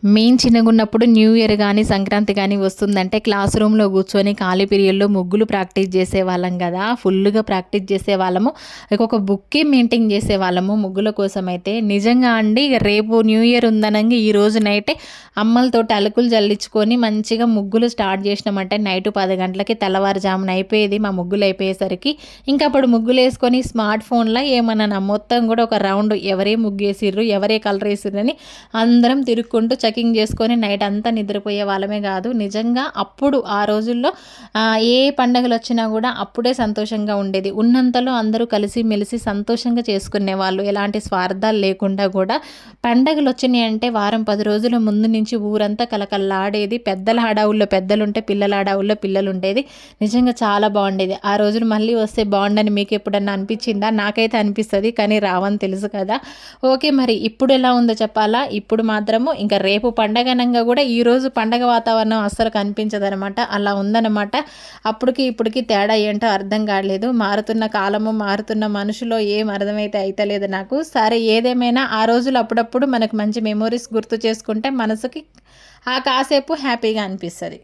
మేము చిన్నగున్నప్పుడు new year గానీ, సంక్రాంతి గానీ వస్తుందంటే క్లాస్ రూమ్‌లో కూర్చొని ఖాళీ పీరియడ్‌లో ముగ్గులు ప్రాక్టీస్ చేసేవాళ్ళం గదా! ఫుల్లుగా ప్రాక్టీస్ చేసేవాళ్ళము. ఒక బుక్కే మెయింటైన్ చేసేవాళ్ళము ముగ్గుల కోసమైతే. నిజంగా అండి రేపు న్యూ ఇయర్ ఉందనంగా ఈరోజు నైటే అమ్మలతోటి అలుకులు జల్లించుకొని మంచిగా ముగ్గులు స్టార్ట్ చేసినామంటే నైట్ 10 గంటలకి తెల్లవారుజామున అయిపోయేది మా ముగ్గులు అయిపోయేసరికి. ఇంకా అప్పుడు ముగ్గులేసుకొని స్మార్ట్ ఫోన్‌లో ఏమన్నానా మొత్తం కూడా ఒక రౌండ్ ఎవరే ముగ్గేసిర్రు, ఎవరే కలర్ ఏసిర్రని అందరం తిరుక్కుంటూ చెకింగ్ చేసుకొని నైట్ అంతా నిద్రపోయే వాళ్ళమే కాదు. నిజంగా అప్పుడు ఆ రోజుల్లో ఏ పండగలొచ్చినా కూడా అప్పుడే సంతోషంగా ఉండేది. ఉన్నంతలో అందరూ కలిసి మెలిసి సంతోషంగా చేసుకునేవాళ్ళు. ఎలాంటి స్వార్థాలు లేకుండా కూడా పండగలొచ్చినాయంటే వారం 10 రోజుల ముందు నుంచి ఊరంతా కలకల్లాడేది. పెద్దల హడావుల్లో పెద్దలుంటే పిల్లల హడావుల్లో పిల్లలుండేది. నిజంగా చాలా బాగుండేది. ఆ రోజులు మళ్ళీ వస్తే బాగుండని మీకు ఎప్పుడన్నా అనిపించిందా? నాకైతే అనిపిస్తది. కానీ రావని తెలుసు కదా! ఓకే. మరి ఇప్పుడు ఎలా ఉందో చెప్పాలా? ఇప్పుడు మాత్రము ఇంకా రేపు పండగనంగా కూడా ఈరోజు పండగ వాతావరణం అస్సలు కనిపించదనమాట. అలా ఉందనమాట. అప్పటికి ఇప్పటికి తేడా ఏంటో అర్థం కాలేదు. మారుతున్న కాలము, మారుతున్న మనుషులో ఏం అర్థమైతే అయితలేదు నాకు. సరే ఏదేమైనా ఆ రోజులు అప్పుడప్పుడు మనకు మంచి మెమోరీస్ గుర్తు చేసుకుంటే మనసుకి ఆ కాసేపు హ్యాపీగా అనిపిస్తది.